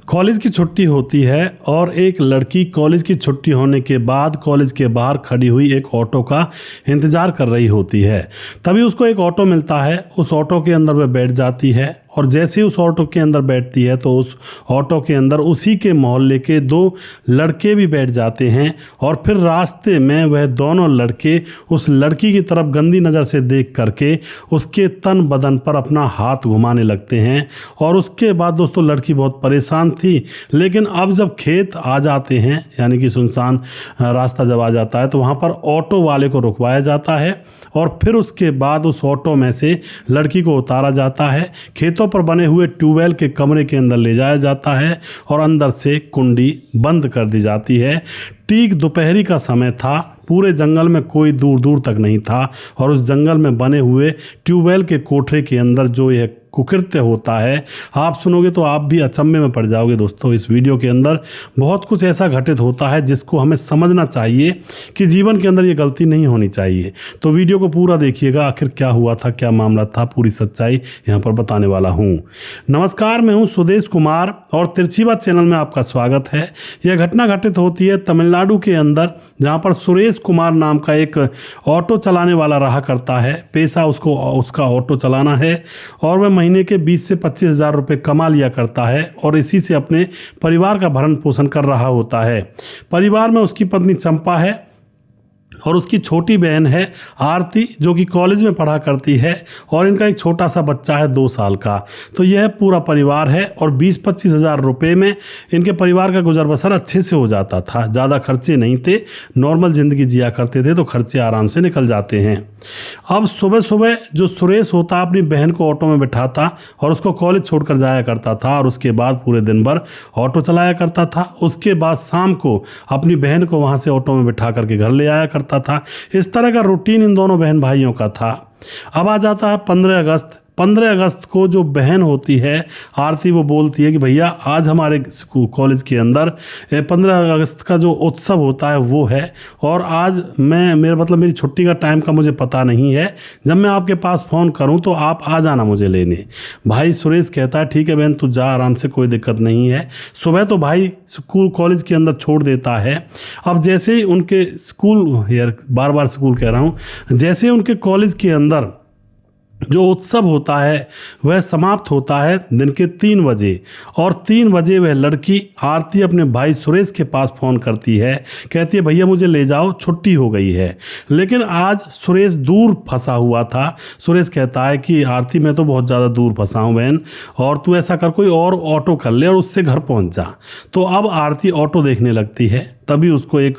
College की छुट्टी होती है और एक लड़की कॉलेज की छुट्टी होने के बाद कॉलेज के बाहर खड़ी हुई एक ऑटो का इंतज़ार कर रही होती है। तभी उसको एक ऑटो मिलता है। उस ऑटो के अंदर वह बैठ जाती है और जैसे ही उस ऑटो के अंदर बैठती है तो उस ऑटो के अंदर उसी के मोहल्ले के दो लड़के भी बैठ जाते हैं और फिर रास्ते में वह दोनों लड़के उस लड़की की तरफ गंदी नज़र से देख करके उसके तन बदन पर अपना हाथ घुमाने लगते हैं। और उसके बाद दोस्तों लड़की बहुत परेशान थी, लेकिन अब जब खेत आ जाते हैं यानी कि सुनसान रास्ता जब आ जाता है तो वहाँ पर ऑटो वाले को रुकवाया जाता है और फिर उसके बाद उस ऑटो में से लड़की को उतारा जाता है, खेतों पर बने हुए ट्यूबवेल के कमरे के अंदर ले जाया जाता है और अंदर से कुंडी बंद कर दी जाती है। ठीक दोपहरी का समय था, पूरे जंगल में कोई दूर दूर तक नहीं था और उस जंगल में बने हुए ट्यूबवेल के कोठरे के अंदर जो यह कुकृत्य होता है, आप सुनोगे तो आप भी अचंभे में पड़ जाओगे। दोस्तों इस वीडियो के अंदर बहुत कुछ ऐसा घटित होता है जिसको हमें समझना चाहिए कि जीवन के अंदर ये गलती नहीं होनी चाहिए। तो वीडियो को पूरा देखिएगा, आखिर क्या हुआ था, क्या मामला था, पूरी सच्चाई यहाँ पर बताने वाला हूँ। नमस्कार, मैं हूँ सुदेश कुमार और तिरछी बात चैनल में आपका स्वागत है। यह घटना घटित होती है तमिलनाडु के अंदर, जहाँ पर सुरेश कुमार नाम का एक ऑटो चलाने वाला रहा करता है। पेशा उसका ऑटो चलाना है और वह महीने के 20 से 25 हज़ार रुपये कमा लिया करता है और इसी से अपने परिवार का भरण पोषण कर रहा होता है। परिवार में उसकी पत्नी चंपा है और उसकी छोटी बहन है आरती, जो कि कॉलेज में पढ़ा करती है और इनका एक छोटा सा बच्चा है 2 साल का। तो यह पूरा परिवार है और 20-25 हज़ार रुपये में इनके परिवार का गुजर बसर अच्छे से हो जाता था। ज़्यादा खर्चे नहीं थे, नॉर्मल ज़िंदगी जिया करते थे, तो खर्चे आराम से निकल जाते हैं। अब सुबह सुबह जो सुरेश होता अपनी बहन को ऑटो में बिठाता और उसको कॉलेज छोड़कर जाया करता था और उसके बाद पूरे दिन भर ऑटो चलाया करता था। उसके बाद शाम को अपनी बहन को वहाँ से ऑटो में बिठा करके घर ले आया करता था। इस तरह का रूटीन इन दोनों बहन भाइयों का था। अब आ जाता है 15 अगस्त। 15 अगस्त को जो बहन होती है आरती, वो बोलती है कि भैया आज हमारे स्कूल कॉलेज के अंदर 15 अगस्त का जो उत्सव होता है वो है और आज मेरी छुट्टी का टाइम का मुझे पता नहीं है। जब मैं आपके पास फ़ोन करूं तो आप आ जाना मुझे लेने। भाई सुरेश कहता है ठीक है बहन, तू जा आराम से, कोई दिक्कत नहीं है। सुबह तो भाई स्कूल कॉलेज के अंदर छोड़ देता है। अब जैसे ही उनके स्कूल, यार बार बार स्कूल कह रहा हूँ, जैसे ही उनके कॉलेज के अंदर जो उत्सव होता है वह समाप्त होता है दिन के 3 बजे और 3 बजे वह लड़की आरती अपने भाई सुरेश के पास फ़ोन करती है, कहती है भैया मुझे ले जाओ, छुट्टी हो गई है। लेकिन आज सुरेश दूर फंसा हुआ था। सुरेश कहता है कि आरती मैं तो बहुत ज़्यादा दूर फंसा हूँ बहन, और तू ऐसा कर कोई और ऑटो कर ले और उससे घर पहुँच जा। तो अब आरती ऑटो देखने लगती है, तभी उसको एक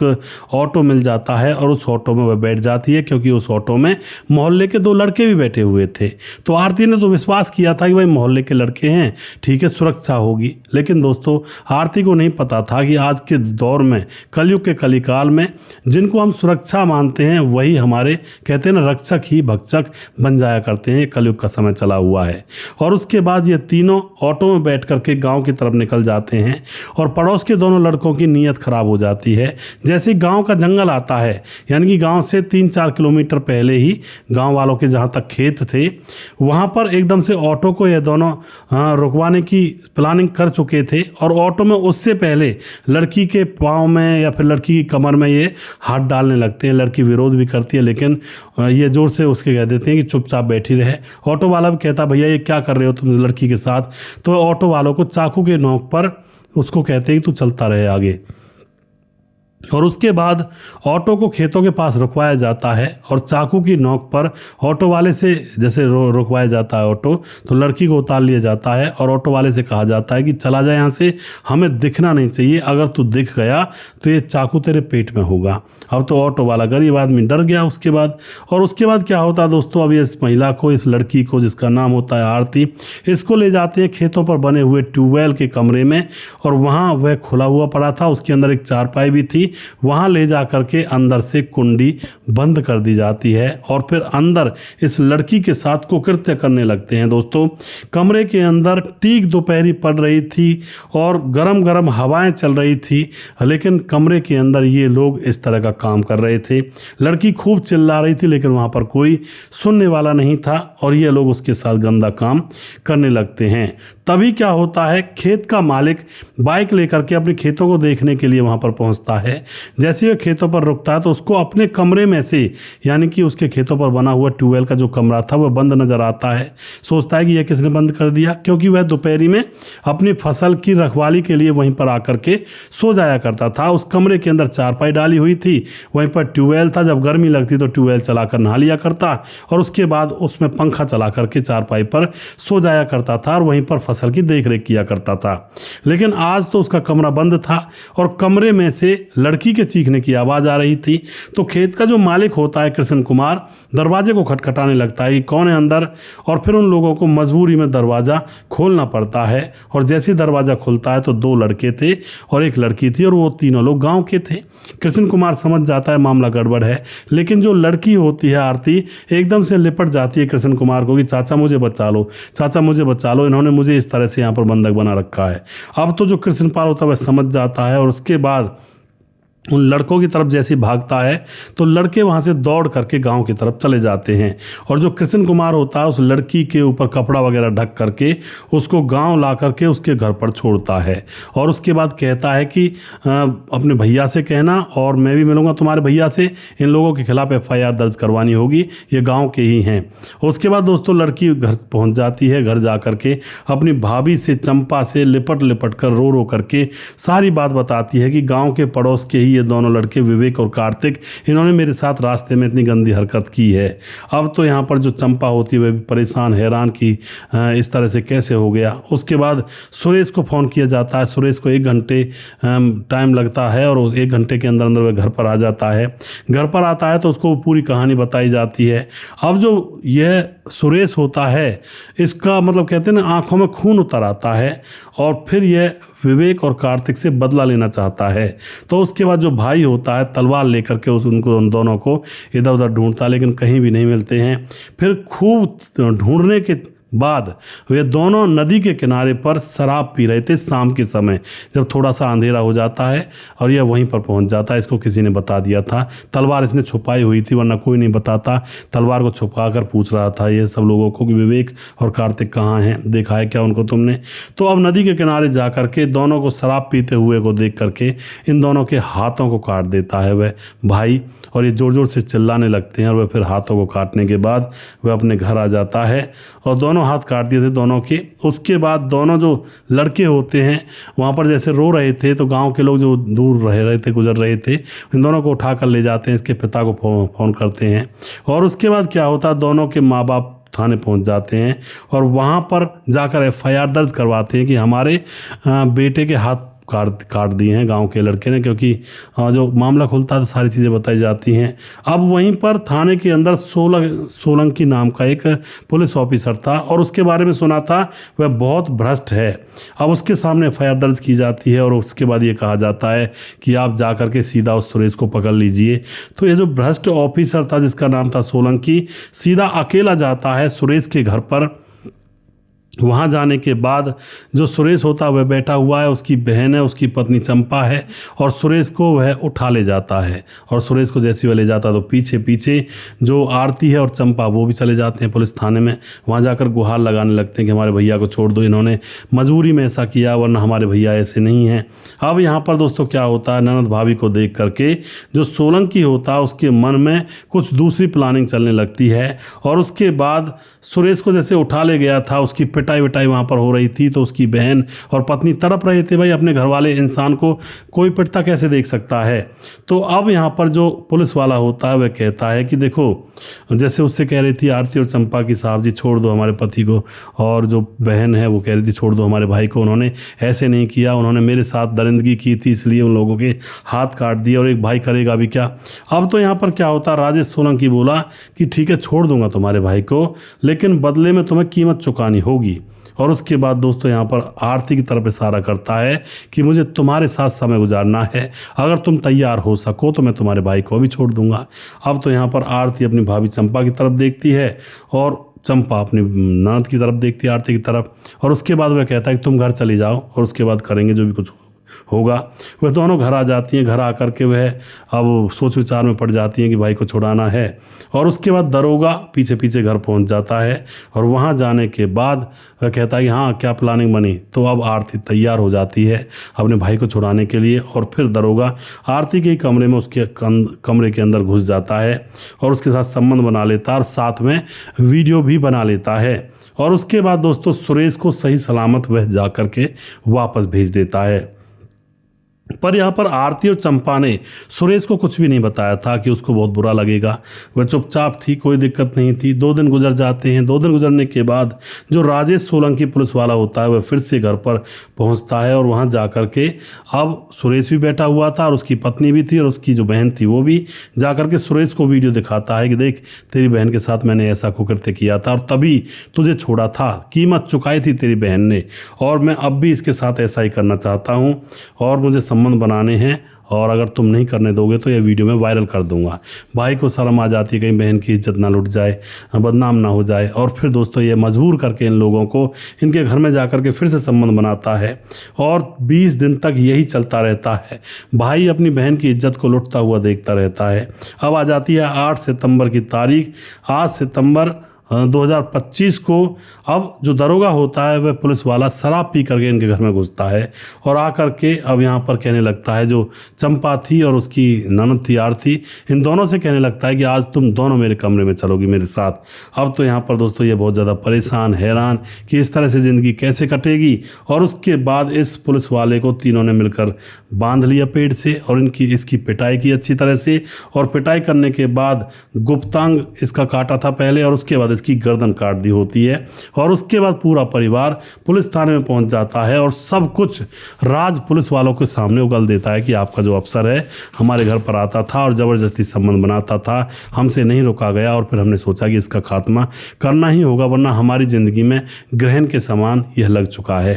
ऑटो मिल जाता है और उस ऑटो में वह बैठ जाती है, क्योंकि उस ऑटो में मोहल्ले के 2 लड़के भी बैठे हुए थे। तो आरती ने तो विश्वास किया था कि भाई मोहल्ले के लड़के हैं, ठीक है सुरक्षा होगी। लेकिन दोस्तों आरती को नहीं पता था कि आज के दौर में, कलयुग के कलिकाल में, जिनको हम सुरक्षा मानते हैं वही हमारे कहते हैं ना रक्षक ही भक्षक बन जाया करते हैं। कलयुग का समय चला हुआ है। और उसके बाद ये तीनों ऑटो में बैठ करके गाँव की तरफ निकल जाते हैं और पड़ोस के दोनों लड़कों की नीयत खराब हो जाती है। जैसे गांव का जंगल आता है, यानी कि गांव से 3-4 किलोमीटर पहले ही गांव वालों के जहां तक खेत थे, वहां पर एकदम से ऑटो को ये दोनों रुकवाने की प्लानिंग कर चुके थे और ऑटो में उससे पहले लड़की के पाँव में या फिर लड़की की कमर में ये हाथ डालने लगते हैं। लड़की विरोध भी करती है, लेकिन ये जोर से उसके कह देते हैं कि चुपचाप बैठी रहे। ऑटो वाला भी कहता भैया ये क्या कर रहे हो तुम लड़की के साथ। तो ऑटो वालों को चाकू के नोक पर उसको कहते हैं कि तू चलता रहे आगे। और उसके बाद ऑटो को खेतों के पास रुकवाया जाता है और चाकू की नोक पर ऑटो वाले से जैसे रुकवाया जाता है ऑटो, तो लड़की को उतार लिया जाता है और ऑटो वाले से कहा जाता है कि चला जाए यहाँ से, हमें दिखना नहीं चाहिए, अगर तू दिख गया तो ये चाकू तेरे पेट में होगा। अब तो ऑटो वाला गरीब आदमी डर गया उसके बाद। और उसके बाद क्या होता है दोस्तों, अब इस महिला को, इस लड़की को जिसका नाम होता है आरती, इसको ले जाते हैं खेतों पर बने हुए ट्यूबवेल के कमरे में और वहाँ वह खुला हुआ पड़ा था, उसके अंदर एक चारपाई भी थी। वहाँ ले जा करके अंदर से कुंडी बंद कर दी जाती है और फिर अंदर इस लड़की के साथ कुकृत्य करने लगते हैं। दोस्तों कमरे के अंदर ठीक दोपहरी पड़ रही थी और गरम गरम हवाएं चल रही थी, लेकिन कमरे के अंदर ये लोग इस तरह का काम कर रहे थे। लड़की खूब चिल्ला रही थी, लेकिन वहाँ पर कोई सुनने वाला नहीं था और ये लोग उसके साथ गंदा काम करने लगते हैं। तभी क्या होता है, खेत का मालिक बाइक लेकर के अपने खेतों को देखने के लिए वहाँ पर पहुँचता है। जैसे वह खेतों पर रुकता है तो उसको अपने कमरे में से, यानी कि उसके खेतों पर बना हुआ ट्यूबवेल का जो कमरा था वह बंद नज़र आता है। सोचता है कि यह किसने बंद कर दिया, क्योंकि वह दोपहरी में अपनी फसल की रखवाली के लिए वहीं पर आकर के सो जाया करता था। उस कमरे के अंदर चारपाई डाली हुई थी, वहीं पर ट्यूबवेल था। जब गर्मी लगती तो ट्यूबवेल चलाकर नहा लिया करता और उसके बाद उसमें पंखा चला करके चारपाई पर सो जाया करता था और वहीं पर फसल की देखरेख किया करता था। लेकिन आज तो उसका कमरा बंद था और कमरे में से लड़की के चीखने की आवाज़ आ रही थी। तो खेत का जो मालिक होता है कृष्ण कुमार, दरवाजे को खटखटाने लगता है कि कौन है अंदर, और फिर उन लोगों को मजबूरी में दरवाज़ा खोलना पड़ता है। और जैसे ही दरवाज़ा खुलता है तो 2 लड़के थे और 1 लड़की थी और वो तीनों लोग गांव के थे। कृष्ण कुमार समझ जाता है मामला गड़बड़ है, लेकिन जो लड़की होती है आरती एकदम से लिपट जाती है कृष्ण कुमार को कि चाचा मुझे बचा लो, चाचा मुझे बचा लो, इन्होंने मुझे इस तरह से यहाँ पर बंधक बना रखा है। अब तो जो कृष्ण पाल होता है वह समझ जाता है और उसके बाद उन लड़कों की तरफ जैसे भागता है तो लड़के वहाँ से दौड़ करके गांव की तरफ चले जाते हैं। और जो कृष्ण कुमार होता है उस लड़की के ऊपर कपड़ा वगैरह ढक करके उसको गांव ला करके उसके घर पर छोड़ता है। और उसके बाद कहता है कि अपने भैया से कहना और मैं भी मिलूंगा तुम्हारे भैया से, इन लोगों के खिलाफ FIR दर्ज करवानी होगी, ये गाँव के ही हैं। उसके बाद दोस्तों लड़की घर पहुँच जाती है। घर जा करके अपनी भाभी से, चंपा से लिपट लिपट कर रो रो करके सारी बात बताती है कि गाँव के पड़ोस के ही ये दोनों लड़के विवेक और कार्तिक, इन्होंने मेरे साथ रास्ते में इतनी गंदी हरकत की है। अब तो यहाँ पर जो चंपा होती है वह भी परेशान हैरान कि इस तरह से कैसे हो गया। उसके बाद सुरेश को फ़ोन किया जाता है। सुरेश को 1 घंटे टाइम लगता है और 1 घंटे के अंदर अंदर वह घर पर आ जाता है। घर पर आता है तो उसको पूरी कहानी बताई जाती है। अब जो यह सुरेश होता है इसका मतलब कहते हैं ना, आंखों में खून उतर आता है और फिर यह विवेक और कार्तिक से बदला लेना चाहता है। तो उसके बाद जो भाई होता है तलवार लेकर के उनको उन दोनों को इधर उधर ढूंढता है, लेकिन कहीं भी नहीं मिलते हैं। फिर खूब ढूंढने के बाद वे दोनों नदी के किनारे पर शराब पी रहे थे शाम के समय, जब थोड़ा सा अंधेरा हो जाता है और यह वहीं पर पहुंच जाता है। इसको किसी ने बता दिया था, तलवार इसने छुपाई हुई थी वरना कोई नहीं बताता। तलवार को छुपा कर पूछ रहा था ये सब लोगों को कि विवेक और कार्तिक कहाँ हैं, देखा है क्या उनको तुमने। तो अब नदी के किनारे जा कर के दोनों को शराब पीते हुए को देख करके इन दोनों के हाथों को काट देता है वह भाई, और ये ज़ोर ज़ोर से चिल्लाने लगते हैं। और वह फिर हाथों को काटने के बाद वह अपने घर आ जाता है और दोनों हाथ काट दिए थे दोनों के। उसके बाद दोनों जो लड़के होते हैं वहाँ पर जैसे रो रहे थे तो गांव के लोग जो दूर रह रहे थे, गुजर रहे थे, इन दोनों को उठा कर ले जाते हैं, इसके पिता को फ़ोन करते हैं। और उसके बाद क्या होता है, दोनों के माँ बाप थाने पहुंच जाते हैं और वहाँ पर जाकर FIR दर्ज करवाते हैं कि हमारे बेटे के हाथ काट दिए हैं गांव के लड़के ने, क्योंकि जो मामला खुलता है तो सारी चीज़ें बताई जाती हैं। अब वहीं पर थाने के अंदर सोलंकी नाम का एक पुलिस ऑफिसर था और उसके बारे में सुना था वह बहुत भ्रष्ट है। अब उसके सामने FIR दर्ज की जाती है और उसके बाद ये कहा जाता है कि आप जा कर के सीधा उस सुरेश को पकड़ लीजिए। तो ये जो भ्रष्ट ऑफिसर था जिसका नाम था सोलंकी, सीधा अकेला जाता है सुरेश के घर पर। वहाँ जाने के बाद जो सुरेश होता है वह बैठा हुआ है, उसकी बहन है, उसकी पत्नी चंपा है, और सुरेश को वह उठा ले जाता है। और सुरेश को जैसे वह ले जाता है तो पीछे पीछे जो आरती है और चंपा वो भी चले जाते हैं पुलिस थाने में। वहाँ जाकर गुहार लगाने लगते हैं कि हमारे भैया को छोड़ दो, इन्होंने मजबूरी में ऐसा किया वरना हमारे भैया ऐसे नहीं हैं। अब यहाँ पर दोस्तों क्या होता है, ननद भाभी को देख करके जो सोलंकी होता है उसके मन में कुछ दूसरी प्लानिंग चलने लगती है। और उसके बाद सुरेश को जैसे उठा ले गया था, उसकी पिटाई विटाई वहाँ पर हो रही थी, तो उसकी बहन और पत्नी तड़प रहे थे, भाई अपने घर वाले इंसान को कोई पिटता कैसे देख सकता है। तो अब यहाँ पर जो पुलिस वाला होता है वह कहता है कि देखो, जैसे उससे कह रही थी आरती और चंपा की साहब जी छोड़ दो हमारे पति को, और जो बहन है वो कह रही थी छोड़ दो हमारे भाई को, उन्होंने ऐसे नहीं किया, उन्होंने मेरे साथ दरिंदगी की थी इसलिए उन लोगों के हाथ काट दिए, और एक भाई करेगा भी क्या। अब तो यहाँ पर क्या होता, राजेश सोलंकी बोला कि ठीक है छोड़ दूंगा तुम्हारे भाई को, लेकिन बदले में तुम्हें कीमत चुकानी होगी। और उसके बाद दोस्तों यहाँ पर आरती की तरफ इशारा करता है कि मुझे तुम्हारे साथ समय गुजारना है, अगर तुम तैयार हो सको तो मैं तुम्हारे भाई को भी छोड़ दूंगा। अब तो यहाँ पर आरती अपनी भाभी चंपा की तरफ देखती है और चंपा अपनी ननद की तरफ देखती है आरती की तरफ, और उसके बाद वह कहता है कि तुम घर चली जाओ और उसके बाद करेंगे जो भी कुछ होगा। वह दोनों घर आ जाती हैं। घर आकर के वह अब सोच विचार में पड़ जाती हैं कि भाई को छुड़ाना है। और उसके बाद दरोगा पीछे पीछे घर पहुंच जाता है और वहां जाने के बाद वह कहता है कि हाँ क्या प्लानिंग बनी। तो अब आरती तैयार हो जाती है अपने भाई को छुड़ाने के लिए और फिर दरोगा आरती के कमरे में उसके कमरे के अंदर घुस जाता है और उसके साथ संबंध बना लेता है और साथ में वीडियो भी बना लेता है। और उसके बाद दोस्तों सुरेश को सही सलामत वह जा कर के वापस भेज देता है। पर यहाँ पर आरती और चंपा ने सुरेश को कुछ भी नहीं बताया था कि उसको बहुत बुरा लगेगा। वह चुपचाप थी, कोई दिक्कत नहीं थी। 2 दिन गुजर जाते हैं। 2 दिन गुजरने के बाद जो राजेश सोलंकी पुलिस वाला होता है वह फिर से घर पर पहुंचता है और वहां जाकर के अब सुरेश भी बैठा हुआ था और उसकी पत्नी भी थी और उसकी जो बहन थी वो भी जाकर के सुरेश को वीडियो दिखाता है कि देख तेरी बहन के साथ मैंने ऐसा कुकृत्य किया था और तभी तुझे छोड़ा था, कीमत चुकाई थी तेरी बहन ने और मैं अब भी इसके साथ ऐसा ही करना चाहता हूँ और मुझे संबंध बनाने हैं और अगर तुम नहीं करने दोगे तो यह वीडियो मैं वायरल कर दूंगा। भाई को शर्म आ जाती है कहीं बहन की इज्जत ना लुट जाए, बदनाम ना हो जाए। और फिर दोस्तों ये मजबूर करके इन लोगों को इनके घर में जाकर के फिर से संबंध बनाता है और 20 दिन तक यही चलता रहता है। भाई अपनी बहन की इज्जत को लुटता हुआ देखता रहता है। अब आ जाती है 8 सितंबर की तारीख। 8 सितंबर 2025 को अब जो दरोगा होता है वह पुलिस वाला शराब पी करके इनके घर में घुसता है और आकर के अब यहाँ पर कहने लगता है, जो चंपा थी और उसकी ननद थी आरती, इन दोनों से कहने लगता है कि आज तुम दोनों मेरे कमरे में चलोगी मेरे साथ। अब तो यहाँ पर दोस्तों ये बहुत ज़्यादा परेशान हैरान कि इस तरह से ज़िंदगी कैसे कटेगी। और उसके बाद इस पुलिस वाले को तीनों ने मिलकर बांध लिया पेड़ से और इसकी पिटाई की अच्छी तरह से। और पिटाई करने के बाद गुप्तांग इसका काटा था पहले और उसके बाद इसकी गर्दन काट दी होती है। और उसके बाद पूरा परिवार पुलिस थाने में पहुंच जाता है और सब कुछ राज पुलिस वालों के सामने उगल देता है कि आपका जो अफसर है हमारे घर पर आता था और ज़बरदस्ती संबंध बनाता था, हमसे नहीं रोका गया और फिर हमने सोचा कि इसका खात्मा करना ही होगा वरना हमारी ज़िंदगी में ग्रहण के समान यह लग चुका है।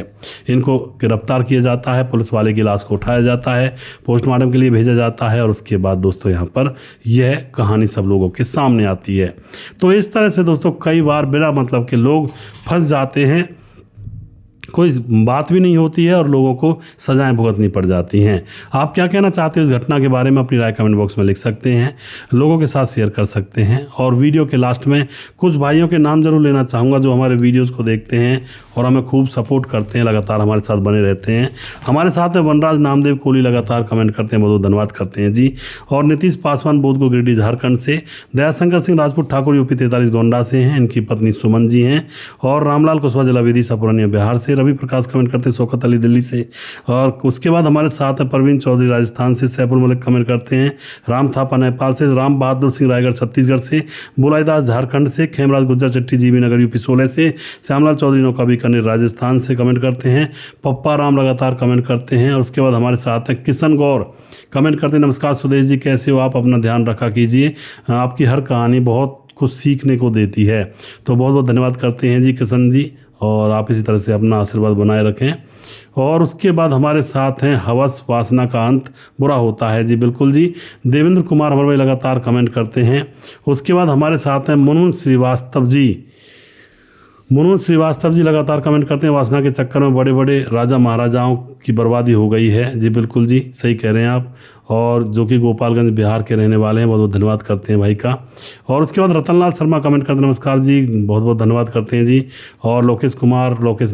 इनको गिरफ्तार किया जाता है, पुलिस वाले की लाश को उठाया जाता है, पोस्टमार्टम के लिए भेजा जाता है और उसके बाद दोस्तों यहाँ पर यह कहानी सब लोगों के सामने आती है। तो इस तरह से दोस्तों कई बार बिना मतलब के लोग फंस जाते हैं, कोई बात भी नहीं होती है और लोगों को सजाएं भुगतनी पड़ जाती हैं। आप क्या कहना चाहते हो इस घटना के बारे में अपनी राय कमेंट बॉक्स में लिख सकते हैं, लोगों के साथ शेयर कर सकते हैं। और वीडियो के लास्ट में कुछ भाइयों के नाम जरूर लेना चाहूँगा जो हमारे वीडियोज़ को देखते हैं और हमें खूब सपोर्ट करते हैं, लगातार हमारे साथ बने रहते हैं। हमारे साथ में वनराज नामदेव कोहली लगातार कमेंट करते हैं, बहुत बहुत धन्यवाद करते हैं जी। और नीतीश पासवान बोध को गिरिडीह झारखंड से, दयाशंकर सिंह राजपूत ठाकुर यूपी 43 गोंडा से हैं, इनकी पत्नी सुमन जी हैं। और रामलाल कुशवाहा जिला विदिशा पुरानिया बिहार से, रवि प्रकाश कमेंट करते हैं शौकत अली दिल्ली से। और उसके बाद हमारे साथ है परवीन चौधरी राजस्थान से, सैफुल मलिक कमेंट करते हैं, राम थापा नेपाल से, राम बहादुर सिंह रायगढ़ छत्तीसगढ़ से, बुलाईदास झारखंड से, खेमराज गुज्जर चट्टी जीबी नगर यूपी 16 से, श्यामलाल चौधरी नौका बीकानेर राजस्थान से कमेंट करते हैं, पप्पा राम लगातार कमेंट करते हैं। और उसके बाद हमारे साथ हैं किशन गौर कमेंट करते हैं, नमस्कार सुदेश जी कैसे हो आप, अपना ध्यान रखा कीजिए, आपकी हर कहानी बहुत कुछ सीखने को देती है। तो बहुत बहुत धन्यवाद करते हैं जी किशन जी, और आप इसी तरह से अपना आशीर्वाद बनाए रखें। और उसके बाद हमारे साथ हैं हवस वासना का अंत बुरा होता है जी, बिल्कुल जी, देवेंद्र कुमार हमारे भाई लगातार कमेंट करते हैं। उसके बाद हमारे साथ हैं मुनमुन श्रीवास्तव जी लगातार कमेंट करते हैं, वासना के चक्कर में बड़े बड़े राजा महाराजाओं की बर्बादी हो गई है जी, बिल्कुल जी सही कह रहे हैं आप। और जो कि गोपालगंज बिहार के रहने वाले हैं, बहुत बहुत धन्यवाद करते हैं भाई का। और उसके बाद रतनलाल शर्मा कमेंट करते हैं, नमस्कार जी, बहुत बहुत धन्यवाद करते हैं जी। और लोकेश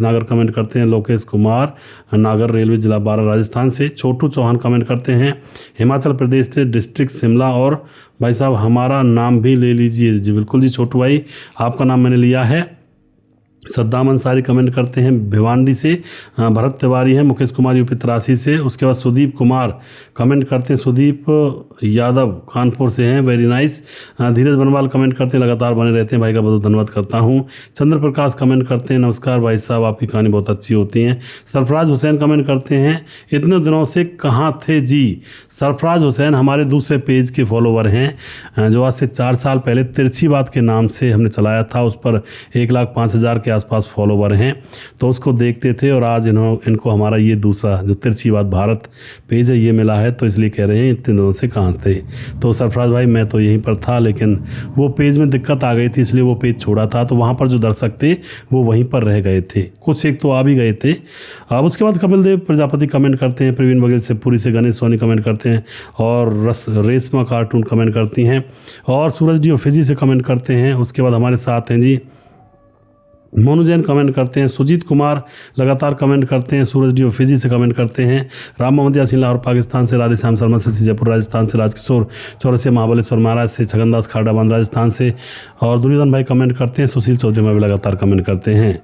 नागर कमेंट करते हैं, लोकेश कुमार नागर रेलवे जिला बारा राजस्थान से। छोटू चौहान कमेंट करते हैं हिमाचल प्रदेश से, डिस्ट्रिक्ट शिमला। और भाई साहब हमारा नाम भी ले लीजिए जी, बिल्कुल जी छोटू भाई आपका नाम मैंने लिया है। सद्दाम अंसारी कमेंट करते हैं भिवांडी से, भरत तिवारी हैं मुकेश कुमार यूपी 83 से। उसके बाद सुदीप कुमार कमेंट करते हैं, सुदीप यादव कानपुर से हैं, वेरी नाइस। धीरज बनवाल कमेंट करते हैं, लगातार बने रहते हैं, भाई का बहुत धन्यवाद करता हूं। चंद्र प्रकाश कमेंट करते हैं, नमस्कार भाई साहब आपकी कहानी बहुत अच्छी होती है। सरफराज हुसैन कमेंट करते हैं, इतने दिनों से कहाँ थे जी। सरफराज हुसैन हमारे दूसरे पेज के फॉलोवर हैं जो आज से 4 साल पहले तिरछी बात के नाम से हमने चलाया था, उस पर 1,05,000 के के आसपास फॉलोवर हैं, तो उसको देखते थे और आज इनको हमारा ये दूसरा जो तिरछी बात भारत पेज है ये मिला है, तो इसलिए कह रहे हैं इतने दिनों से कहाँ थे। तो सरफराज भाई मैं तो यहीं पर था, लेकिन वो पेज में दिक्कत आ गई थी इसलिए वो पेज छोड़ा था। तो वहाँ पर जो दर्शक थे वो वहीं पर रह गए थे, कुछ एक तो आ भी गए थे। अब उसके बाद कपिल देव प्रजापति कमेंट करते हैं, प्रवीण बघेल से पूरी से गणेश सोनी कमेंट करते हैं, और रेशमा कार्टून कमेंट करती हैं, और सूरज डी फिजी से कमेंट करते हैं। उसके बाद हमारे साथ हैं जी मोनू जैन कमेंट करते हैं, सुजीत कुमार लगातार कमेंट करते हैं, सूरज डी फिजी से कमेंट करते हैं, राम मोहम्मद यासीन लाहौर पाकिस्तान से, राधे श्याम शर्मा से जयपुर राजस्थान से, राजकिशोर चौरसिया महाबलेश्वर महाराज से, छगनदास खाडाबांध राजस्थान से, और दुर्योधन भाई कमेंट करते हैं, सुशील चौधरी में भी लगातार कमेंट करते हैं।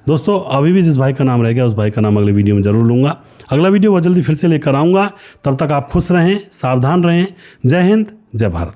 दोस्तों अभी भी जिस भाई का नाम रह गया उस भाई का नाम अगले वीडियो में ज़रूर लूँगा। अगला वीडियो बहुत जल्दी फिर से लेकर आऊँगा, तब तक आप खुश रहें, सावधान रहें। जय हिंद, जय भारत।